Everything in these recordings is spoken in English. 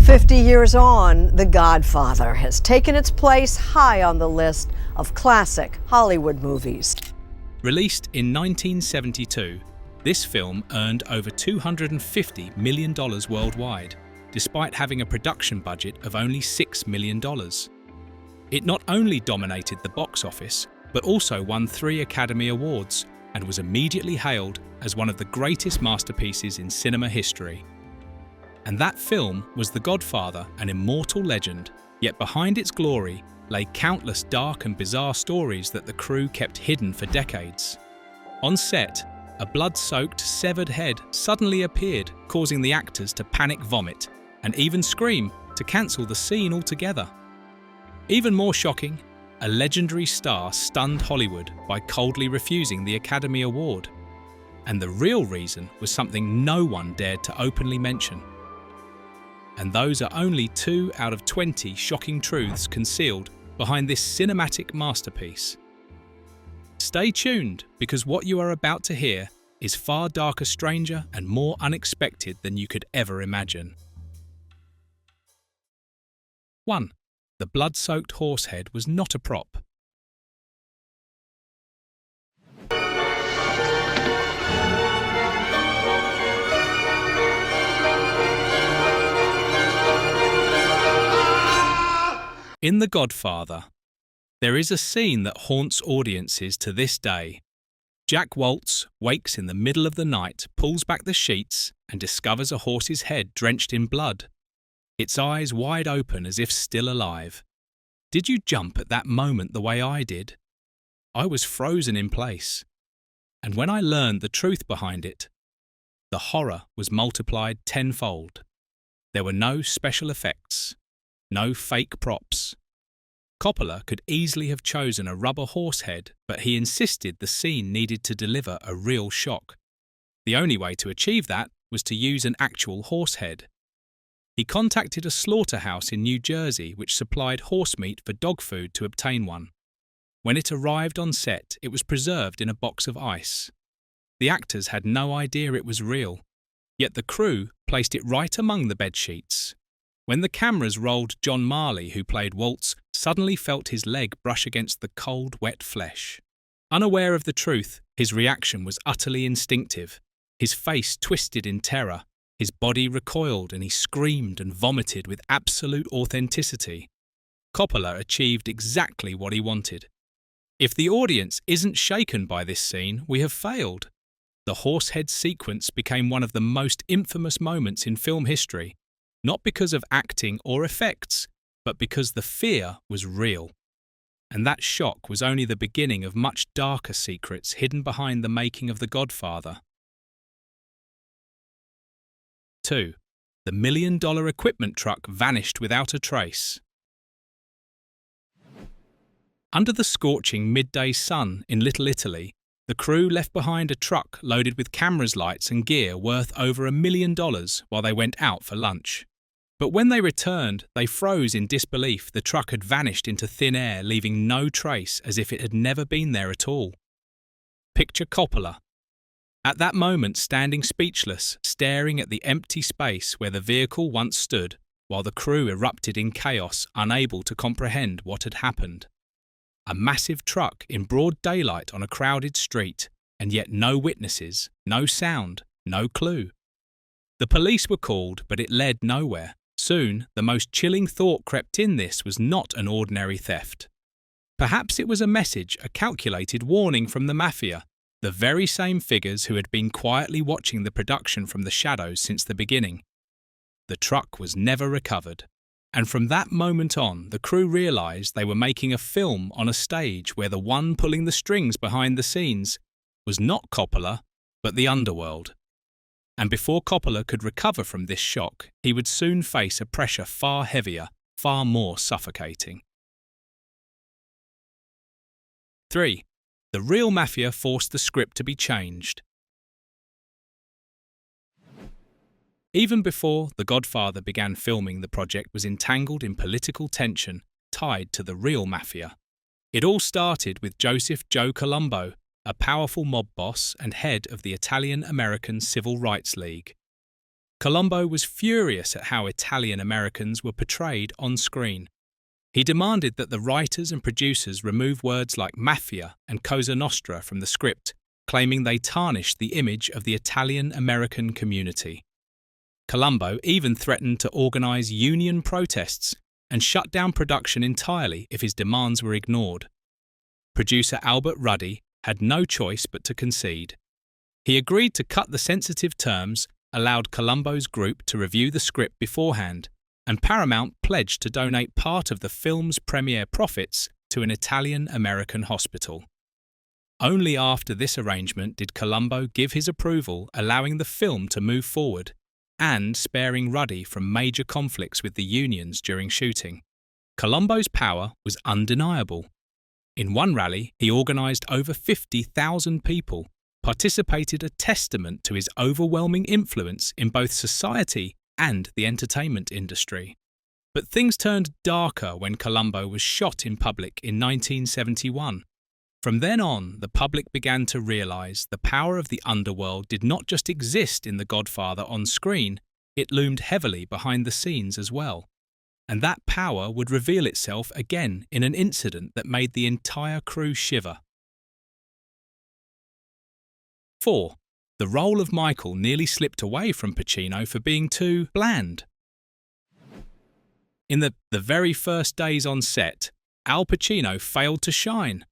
50 years on, The Godfather has taken its place high on the list of classic Hollywood movies. Released in 1972, this film earned over $250 million worldwide, despite having a production budget of only $6 million. It not only dominated the box office, but also won 3 Academy Awards and was immediately hailed as one of the greatest masterpieces in cinema history. And that film was The Godfather, an immortal legend, yet behind its glory lay countless dark and bizarre stories that the crew kept hidden for decades. On set, a blood-soaked, severed head suddenly appeared, causing the actors to panic vomit and even scream to cancel the scene altogether. Even more shocking, a legendary star stunned Hollywood by coldly refusing the Academy Award. And the real reason was something no one dared to openly mention. And those are only 2 out of 20 shocking truths concealed behind this cinematic masterpiece. Stay tuned, because what you are about to hear is far darker, stranger, and more unexpected than you could ever imagine. 1. The blood-soaked horse head was not a prop. In The Godfather, there is a scene that haunts audiences to this day. Jack Waltz wakes in the middle of the night, pulls back the sheets, and discovers a horse's head drenched in blood, its eyes wide open as if still alive. Did you jump at that moment the way I did? I was frozen in place. And when I learned the truth behind it, the horror was multiplied tenfold. There were no special effects. No fake props. Coppola could easily have chosen a rubber horse head, but he insisted the scene needed to deliver a real shock. The only way to achieve that was to use an actual horse head. He contacted a slaughterhouse in New Jersey which supplied horse meat for dog food to obtain one. When it arrived on set, it was preserved in a box of ice. The actors had no idea it was real, yet the crew placed it right among the bedsheets. When the cameras rolled, John Marley, who played Waltz, suddenly felt his leg brush against the cold, wet flesh. Unaware of the truth, his reaction was utterly instinctive. His face twisted in terror, his body recoiled, and he screamed and vomited with absolute authenticity. Coppola achieved exactly what he wanted. If the audience isn't shaken by this scene, we have failed. The horsehead sequence became one of the most infamous moments in film history. Not because of acting or effects, but because the fear was real. And that shock was only the beginning of much darker secrets hidden behind the making of The Godfather. 2. The $1 million equipment truck vanished without a trace. Under the scorching midday sun in Little Italy, the crew left behind a truck loaded with cameras, lights and gear worth over $1 million while they went out for lunch. But when they returned, they froze in disbelief. The truck had vanished into thin air, leaving no trace, as if it had never been there at all. Picture Coppola, at that moment standing speechless, staring at the empty space where the vehicle once stood, while the crew erupted in chaos, unable to comprehend what had happened. A massive truck in broad daylight on a crowded street, and yet no witnesses, no sound, no clue. The police were called, but it led nowhere. Soon, the most chilling thought crept in: this was not an ordinary theft. Perhaps it was a message, a calculated warning from the mafia, the very same figures who had been quietly watching the production from the shadows since the beginning. The truck was never recovered, and from that moment on, the crew realized they were making a film on a stage where the one pulling the strings behind the scenes was not Coppola, but the underworld. And before Coppola could recover from this shock, he would soon face a pressure far heavier, far more suffocating. 3. The real mafia forced the script to be changed. Even before The Godfather began filming, the project was entangled in political tension tied to the real mafia. It all started with Joseph "Joe" Colombo, a powerful mob boss and head of the Italian-American Civil Rights League. Colombo was furious at how Italian Americans were portrayed on screen. He demanded that the writers and producers remove words like mafia and Cosa Nostra from the script, claiming they tarnished the image of the Italian American community. Colombo even threatened to organize union protests and shut down production entirely if his demands were ignored. Producer Albert Ruddy had no choice but to concede. He agreed to cut the sensitive terms, allowed Colombo's group to review the script beforehand, and Paramount pledged to donate part of the film's premiere profits to an Italian-American hospital. Only after this arrangement did Colombo give his approval, allowing the film to move forward and sparing Ruddy from major conflicts with the unions during shooting. Colombo's power was undeniable. In one rally, he organised over 50,000 people, participated, a testament to his overwhelming influence in both society and the entertainment industry. But things turned darker when Colombo was shot in public in 1971. From then on, the public began to realise the power of the underworld did not just exist in The Godfather on screen, it loomed heavily behind the scenes as well. And that power would reveal itself again in an incident that made the entire crew shiver. 4. The role of Michael nearly slipped away from Pacino for being too bland. In the very first days on set, Al Pacino failed to shine.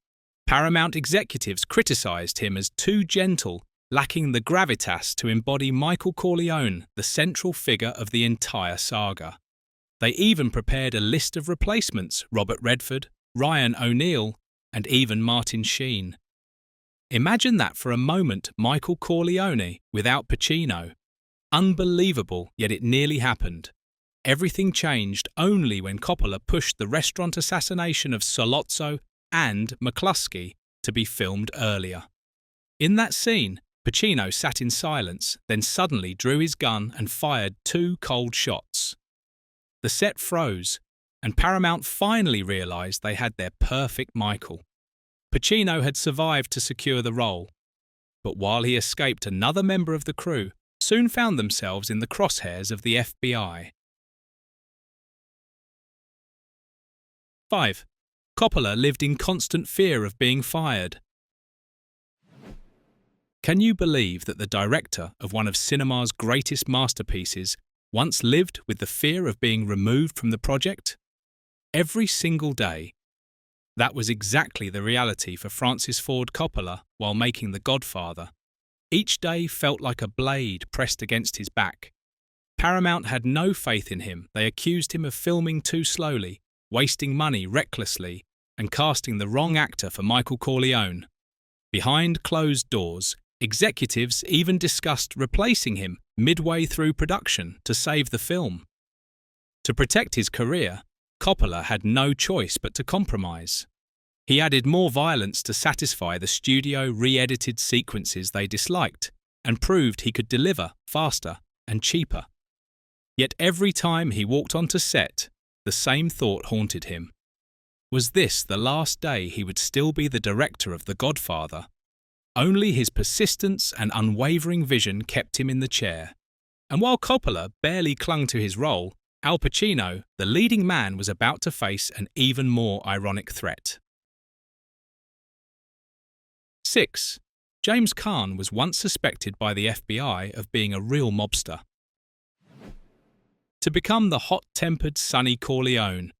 Paramount executives criticised him as too gentle, lacking the gravitas to embody Michael Corleone, the central figure of the entire saga. They even prepared a list of replacements: Robert Redford, Ryan O'Neal, and even Martin Sheen. Imagine that for a moment, Michael Corleone without Pacino. Unbelievable, yet it nearly happened. Everything changed only when Coppola pushed the restaurant assassination of Sollozzo and McCluskey to be filmed earlier. In that scene, Pacino sat in silence, then suddenly drew his gun and fired 2 cold shots. The set froze, and Paramount finally realised they had their perfect Michael. Pacino had survived to secure the role, but while he escaped, another member of the crew soon found themselves in the crosshairs of the FBI. 5. Coppola lived in constant fear of being fired. Can you believe that the director of one of cinema's greatest masterpieces once lived with the fear of being removed from the project? Every single day. That was exactly the reality for Francis Ford Coppola while making The Godfather. Each day felt like a blade pressed against his back. Paramount had no faith in him. They accused him of filming too slowly, wasting money recklessly, and casting the wrong actor for Michael Corleone. Behind closed doors, executives even discussed replacing him midway through production to save the film. To protect his career, Coppola had no choice but to compromise. He added more violence to satisfy the studio re-edited sequences they disliked, and proved he could deliver faster and cheaper. Yet every time he walked onto set, the same thought haunted him. Was this the last day he would still be the director of The Godfather? Only his persistence and unwavering vision kept him in the chair. And while Coppola barely clung to his role, Al Pacino, the leading man, was about to face an even more ironic threat. 6. James Caan was once suspected by the FBI of being a real mobster. To become the hot-tempered Sonny Corleone,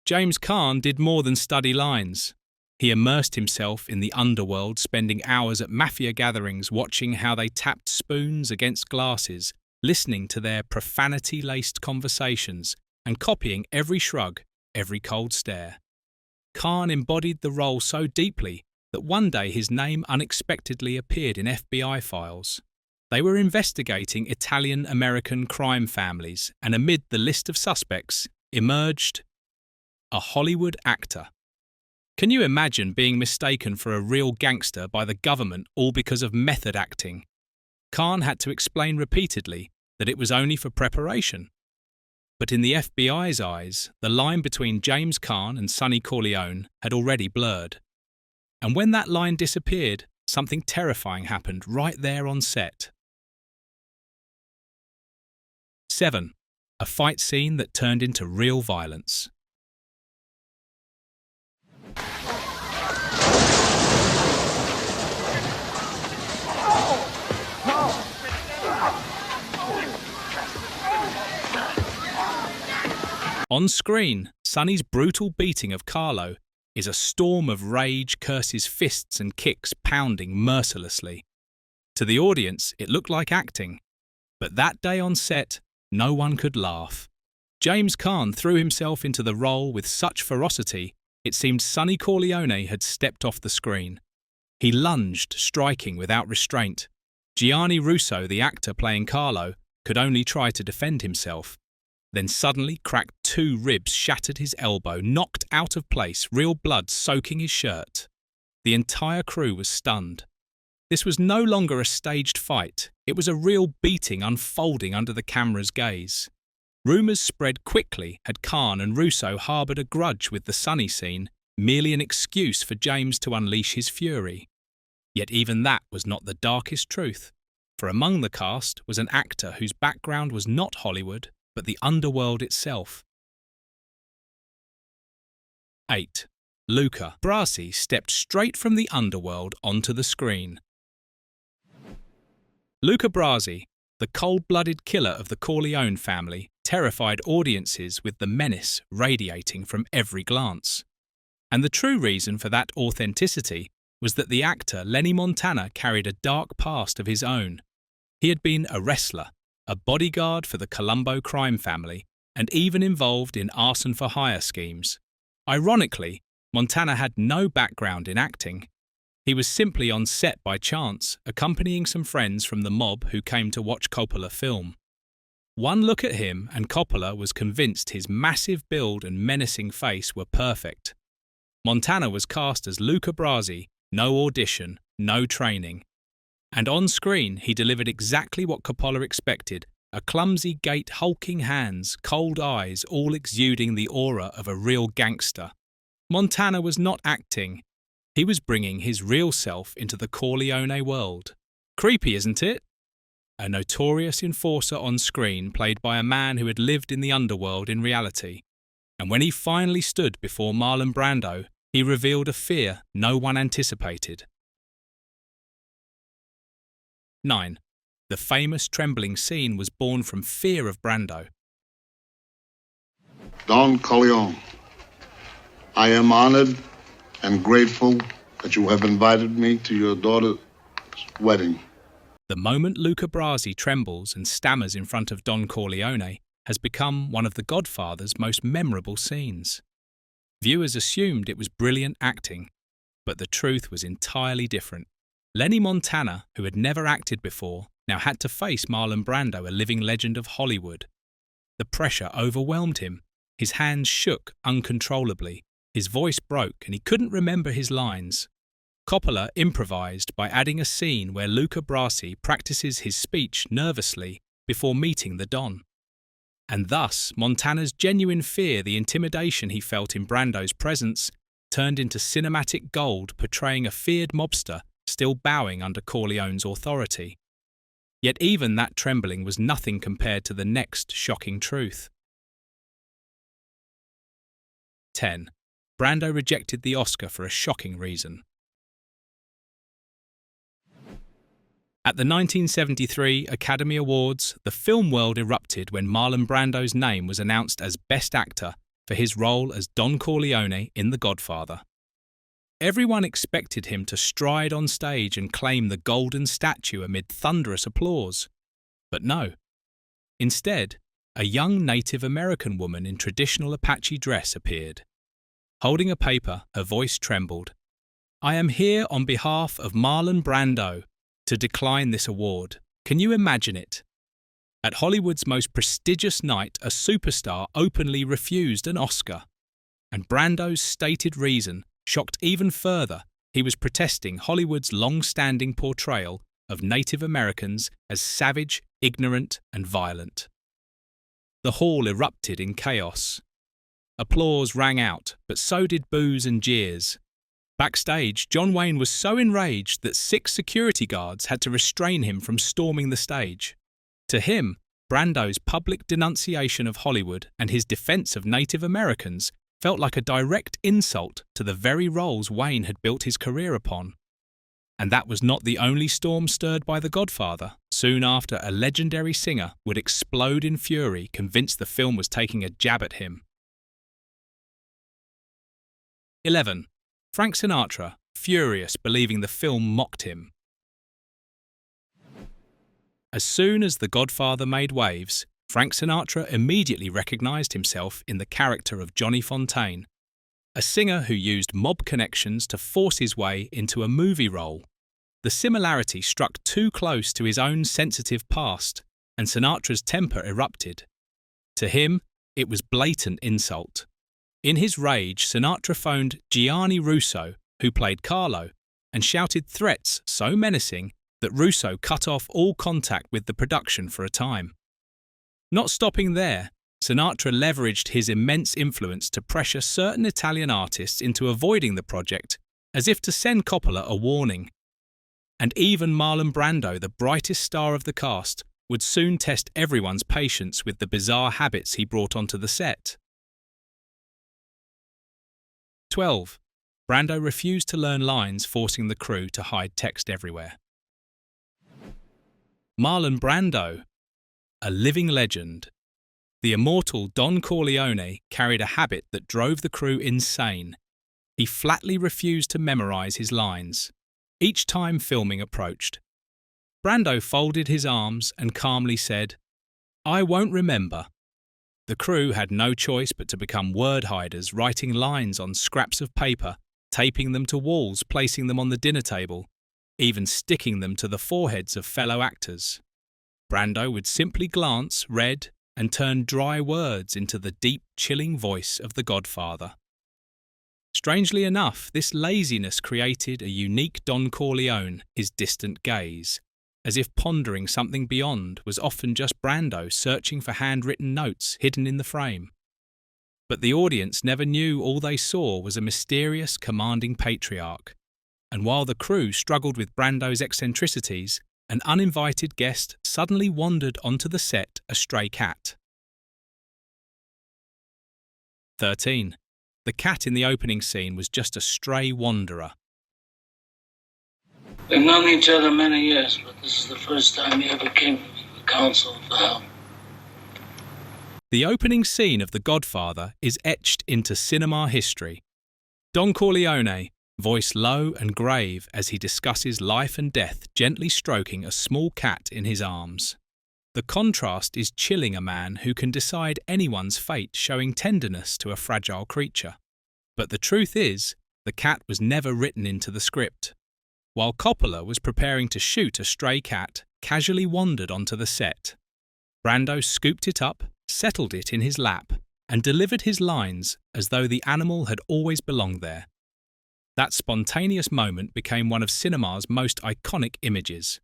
James Caan did more than study lines. He immersed himself in the underworld, spending hours at mafia gatherings watching how they tapped spoons against glasses, listening to their profanity-laced conversations, and copying every shrug, every cold stare. Caan embodied the role so deeply that one day his name unexpectedly appeared in FBI files. They were investigating Italian-American crime families, and amid the list of suspects emerged a Hollywood actor. Can you imagine being mistaken for a real gangster by the government all because of method acting? Caan had to explain repeatedly that it was only for preparation. But in the FBI's eyes, the line between James Caan and Sonny Corleone had already blurred. And when that line disappeared, something terrifying happened right there on set. 7. A fight scene that turned into real violence. On screen, Sonny's brutal beating of Carlo is a storm of rage, curses, fists and kicks pounding mercilessly. To the audience, it looked like acting. But that day on set, no one could laugh. James Caan threw himself into the role with such ferocity, it seemed Sonny Corleone had stepped off the screen. He lunged, striking without restraint. Gianni Russo, the actor playing Carlo, could only try to defend himself. Then suddenly cracked 2 ribs, shattered his elbow, knocked out of place, real blood soaking his shirt. The entire crew was stunned. This was no longer a staged fight, it was a real beating unfolding under the camera's gaze. Rumours spread quickly had Caan and Russo harboured a grudge with the Sonny scene, merely an excuse for James to unleash his fury. Yet even that was not the darkest truth, for among the cast was an actor whose background was not Hollywood, but the underworld itself. 8. Luca Brasi stepped straight from the underworld onto the screen. Luca Brasi, the cold-blooded killer of the Corleone family, terrified audiences with the menace radiating from every glance. And the true reason for that authenticity was that the actor Lenny Montana carried a dark past of his own. He had been a wrestler, a bodyguard for the Colombo crime family, and even involved in arson-for-hire schemes. Ironically, Montana had no background in acting. He was simply on set by chance, accompanying some friends from the mob who came to watch Coppola film. One look at him and Coppola was convinced his massive build and menacing face were perfect. Montana was cast as Luca Brasi, no audition, no training. And on screen he delivered exactly what Coppola expected, a clumsy gait, hulking hands, cold eyes, all exuding the aura of a real gangster. Montana was not acting. He was bringing his real self into the Corleone world. Creepy, isn't it? A notorious enforcer on screen played by a man who had lived in the underworld in reality. And when he finally stood before Marlon Brando, he revealed a fear no one anticipated. 9. The famous trembling scene was born from fear of Brando. Don Corleone, I am honored and grateful that you have invited me to your daughter's wedding. The moment Luca Brasi trembles and stammers in front of Don Corleone has become one of the Godfather's most memorable scenes. Viewers assumed it was brilliant acting, but the truth was entirely different. Lenny Montana, who had never acted before, now had to face Marlon Brando, a living legend of Hollywood. The pressure overwhelmed him. His hands shook uncontrollably, his voice broke, and he couldn't remember his lines. Coppola improvised by adding a scene where Luca Brasi practices his speech nervously before meeting the Don. And thus, Montana's genuine fear, the intimidation he felt in Brando's presence, turned into cinematic gold, portraying a feared mobster still bowing under Corleone's authority. Yet even that trembling was nothing compared to the next shocking truth. 10. Brando rejected the Oscar for a shocking reason. At the 1973 Academy Awards, the film world erupted when Marlon Brando's name was announced as Best Actor for his role as Don Corleone in The Godfather. Everyone expected him to stride on stage and claim the golden statue amid thunderous applause. But no. Instead, a young Native American woman in traditional Apache dress appeared. Holding a paper, her voice trembled. "I am here on behalf of Marlon Brando to decline this award. Can you imagine it?" At Hollywood's most prestigious night, a superstar openly refused an Oscar. And Brando's stated reason shocked even further. He was protesting Hollywood's long-standing portrayal of Native Americans as savage, ignorant, and violent. The hall erupted in chaos. Applause rang out, but so did boos and jeers. Backstage, John Wayne was so enraged that 6 security guards had to restrain him from storming the stage. To him, Brando's public denunciation of Hollywood and his defense of Native Americans felt like a direct insult to the very roles Wayne had built his career upon. And that was not the only storm stirred by The Godfather. Soon after, a legendary singer would explode in fury, convinced the film was taking a jab at him. 11. Frank Sinatra, furious, believing the film mocked him. As soon as The Godfather made waves, Frank Sinatra immediately recognized himself in the character of Johnny Fontaine, a singer who used mob connections to force his way into a movie role. The similarity struck too close to his own sensitive past, and Sinatra's temper erupted. To him, it was blatant insult. In his rage, Sinatra phoned Gianni Russo, who played Carlo, and shouted threats so menacing that Russo cut off all contact with the production for a time. Not stopping there, Sinatra leveraged his immense influence to pressure certain Italian artists into avoiding the project, as if to send Coppola a warning. And even Marlon Brando, the brightest star of the cast, would soon test everyone's patience with the bizarre habits he brought onto the set. 12. Brando refused to learn lines, forcing the crew to hide text everywhere. Marlon Brando, a living legend. The immortal Don Corleone carried a habit that drove the crew insane. He flatly refused to memorize his lines, each time filming approached. Brando folded his arms and calmly said, "I won't remember." The crew had no choice but to become word hiders, writing lines on scraps of paper, taping them to walls, placing them on the dinner table, even sticking them to the foreheads of fellow actors. Brando would simply glance, read, and turn dry words into the deep, chilling voice of the Godfather. Strangely enough, this laziness created a unique Don Corleone, his distant gaze, as if pondering something beyond was often just Brando searching for handwritten notes hidden in the frame. But the audience never knew all they saw was a mysterious, commanding patriarch. And while the crew struggled with Brando's eccentricities, an uninvited guest suddenly wandered onto the set, a stray cat. 13. The cat in the opening scene was just a stray wanderer. We've known each other many years, but this is the first time he ever came to me with counsel for help. The opening scene of The Godfather is etched into cinema history. Don Corleone, voice low and grave as he discusses life and death, gently stroking a small cat in his arms. The contrast is chilling, a man who can decide anyone's fate, showing tenderness to a fragile creature. But the truth is, the cat was never written into the script. While Coppola was preparing to shoot a stray cat, casually wandered onto the set. Brando scooped it up, settled it in his lap, and delivered his lines as though the animal had always belonged there. That spontaneous moment became one of cinema's most iconic images.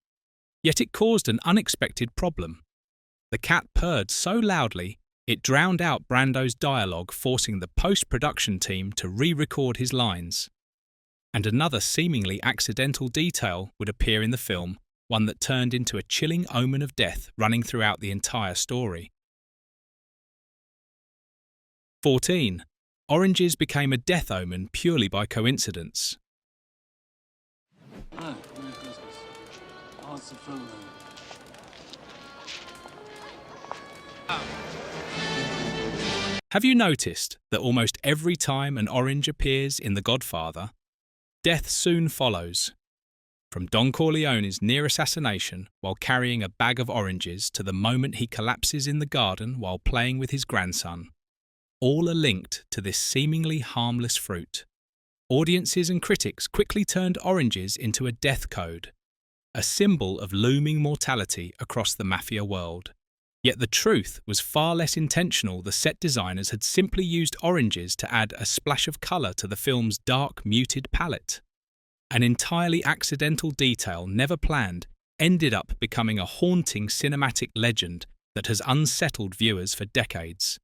Yet it caused an unexpected problem. The cat purred so loudly, it drowned out Brando's dialogue, forcing the post-production team to re-record his lines. And another seemingly accidental detail would appear in the film, one that turned into a chilling omen of death running throughout the entire story. 14. Oranges became a death omen purely by coincidence. Merry Christmas. What's the fruit? Have you noticed that almost every time an orange appears in The Godfather, death soon follows? From Don Corleone's near assassination while carrying a bag of oranges to the moment he collapses in the garden while playing with his grandson. All are linked to this seemingly harmless fruit. Audiences and critics quickly turned oranges into a death code, a symbol of looming mortality across the mafia world. Yet the truth was far less intentional. The set designers had simply used oranges to add a splash of colour to the film's dark, muted palette. An entirely accidental detail, never planned, ended up becoming a haunting cinematic legend that has unsettled viewers for decades.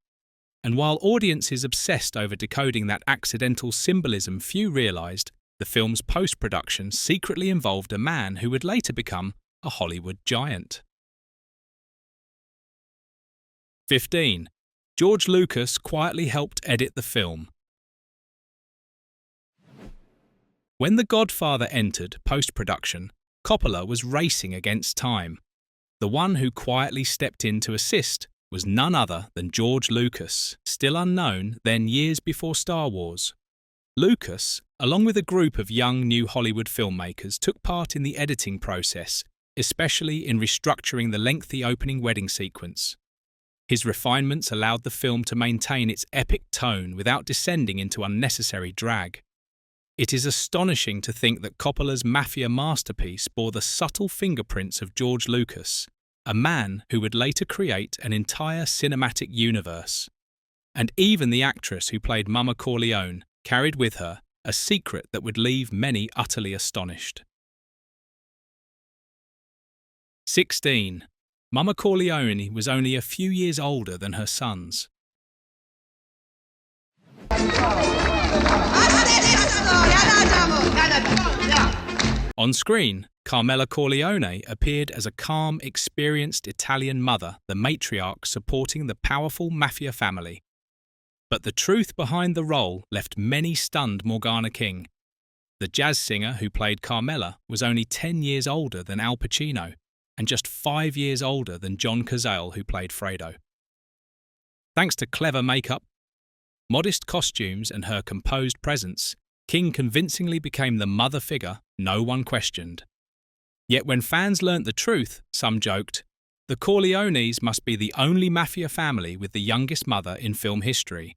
And while audiences obsessed over decoding that accidental symbolism, few realised the film's post-production secretly involved a man who would later become a Hollywood giant. 15. George Lucas quietly helped edit the film. When The Godfather entered post-production, Coppola was racing against time. The one who quietly stepped in to assist was none other than George Lucas, still unknown then years before Star Wars. Lucas, along with a group of young new Hollywood filmmakers, took part in the editing process, especially in restructuring the lengthy opening wedding sequence. His refinements allowed the film to maintain its epic tone without descending into unnecessary drag. It is astonishing to think that Coppola's mafia masterpiece bore the subtle fingerprints of George Lucas, a man who would later create an entire cinematic universe. And even the actress who played Mama Corleone carried with her a secret that would leave many utterly astonished. 16. Mama Corleone was only a few years older than her sons. On screen, Carmela Corleone appeared as a calm, experienced Italian mother, the matriarch supporting the powerful mafia family. But the truth behind the role left many stunned Morgana King. The jazz singer who played Carmela was only 10 years older than Al Pacino, and just 5 years older than John Cazale, who played Fredo. Thanks to clever makeup, modest costumes, and her composed presence, King convincingly became the mother figure no one questioned. Yet when fans learnt the truth, some joked, the Corleones must be the only mafia family with the youngest mother in film history.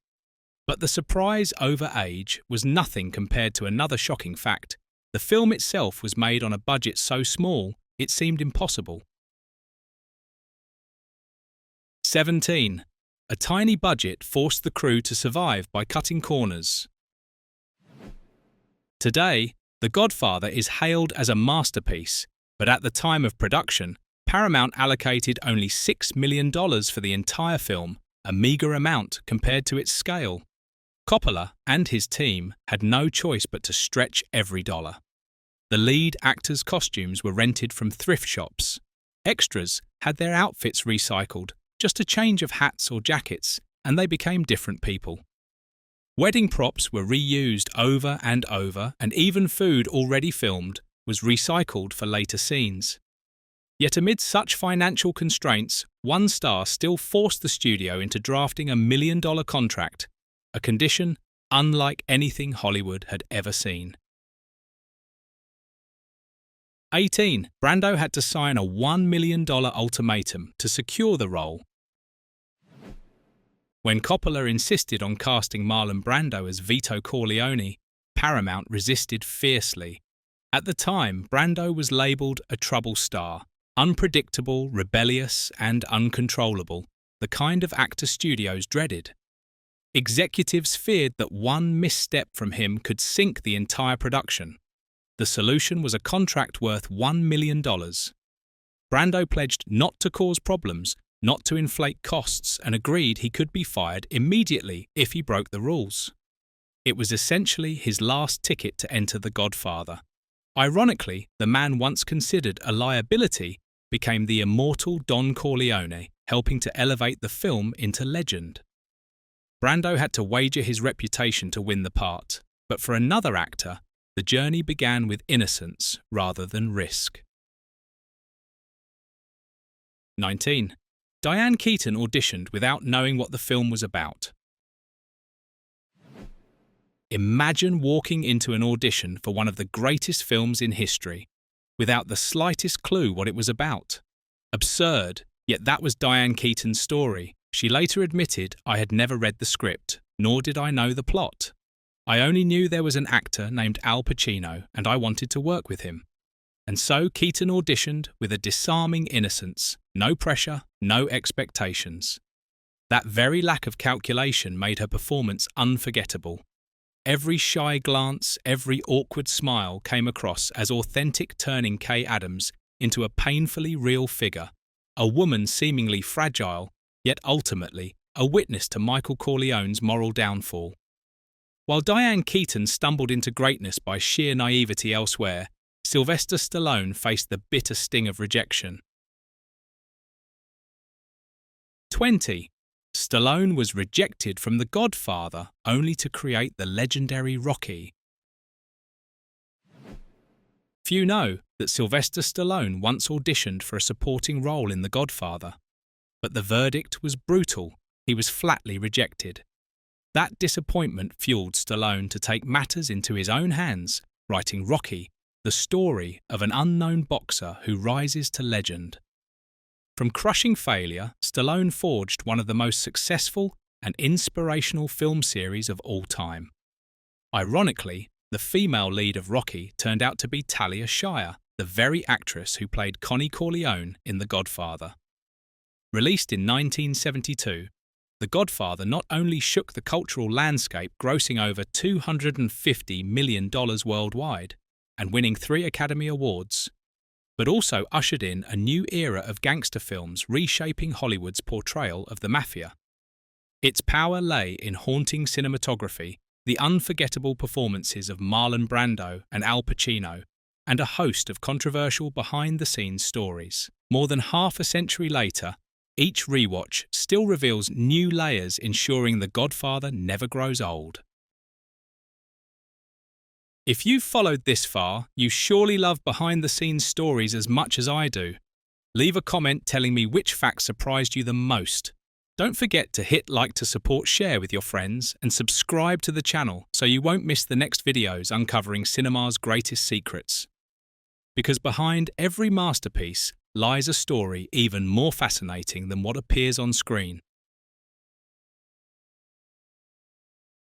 But the surprise over age was nothing compared to another shocking fact. The film itself was made on a budget so small it seemed impossible. 17. A tiny budget forced the crew to survive by cutting corners. Today, The Godfather is hailed as a masterpiece, but at the time of production, Paramount allocated only $6 million for the entire film, a meagre amount compared to its scale. Coppola and his team had no choice but to stretch every dollar. The lead actors' costumes were rented from thrift shops. Extras had their outfits recycled, just a change of hats or jackets, and they became different people. Wedding props were reused over and over, and even food already filmed was recycled for later scenes. Yet amid such financial constraints, one star still forced the studio into drafting a $1 million contract, a condition unlike anything Hollywood had ever seen. 18. Brando had to sign a $1 million ultimatum to secure the role. When Coppola insisted on casting Marlon Brando as Vito Corleone, Paramount resisted fiercely. At the time, Brando was labelled a trouble star, unpredictable, rebellious, and uncontrollable, the kind of actor studios dreaded. Executives feared that one misstep from him could sink the entire production. The solution was a contract worth $1 million. Brando pledged not to cause problems, not to inflate costs, and agreed he could be fired immediately if he broke the rules. It was essentially his last ticket to enter The Godfather. Ironically, the man once considered a liability became the immortal Don Corleone, helping to elevate the film into legend. Brando had to wager his reputation to win the part, but for another actor, the journey began with innocence rather than risk. 19. Diane Keaton auditioned without knowing what the film was about. Imagine walking into an audition for one of the greatest films in history, without the slightest clue what it was about. Absurd, yet that was Diane Keaton's story. She later admitted, "I had never read the script, nor did I know the plot. I only knew there was an actor named Al Pacino, and I wanted to work with him." And so Keaton auditioned with a disarming innocence, no pressure, no expectations. That very lack of calculation made her performance unforgettable. Every shy glance, every awkward smile came across as authentic, turning Kay Adams into a painfully real figure, a woman seemingly fragile, yet ultimately a witness to Michael Corleone's moral downfall. While Diane Keaton stumbled into greatness by sheer naivety elsewhere, Sylvester Stallone faced the bitter sting of rejection. 20. Stallone was rejected from The Godfather only to create the legendary Rocky. Few know that Sylvester Stallone once auditioned for a supporting role in The Godfather, but the verdict was brutal. He was flatly rejected. That disappointment fueled Stallone to take matters into his own hands, writing Rocky, the story of an unknown boxer who rises to legend. From crushing failure, Stallone forged one of the most successful and inspirational film series of all time. Ironically, the female lead of Rocky turned out to be Talia Shire, the very actress who played Connie Corleone in The Godfather. Released in 1972, The Godfather not only shook the cultural landscape, grossing over $250 million worldwide and winning 3 Academy Awards, but also ushered in a new era of gangster films reshaping Hollywood's portrayal of the mafia. Its power lay in haunting cinematography, the unforgettable performances of Marlon Brando and Al Pacino, and a host of controversial behind-the-scenes stories. More than half a century later, each rewatch still reveals new layers, ensuring The Godfather never grows old. If you've followed this far, you surely love behind-the-scenes stories as much as I do. Leave a comment telling me which fact surprised you the most. Don't forget to hit like to support, share with your friends, and subscribe to the channel so you won't miss the next videos uncovering cinema's greatest secrets. Because behind every masterpiece lies a story even more fascinating than what appears on screen.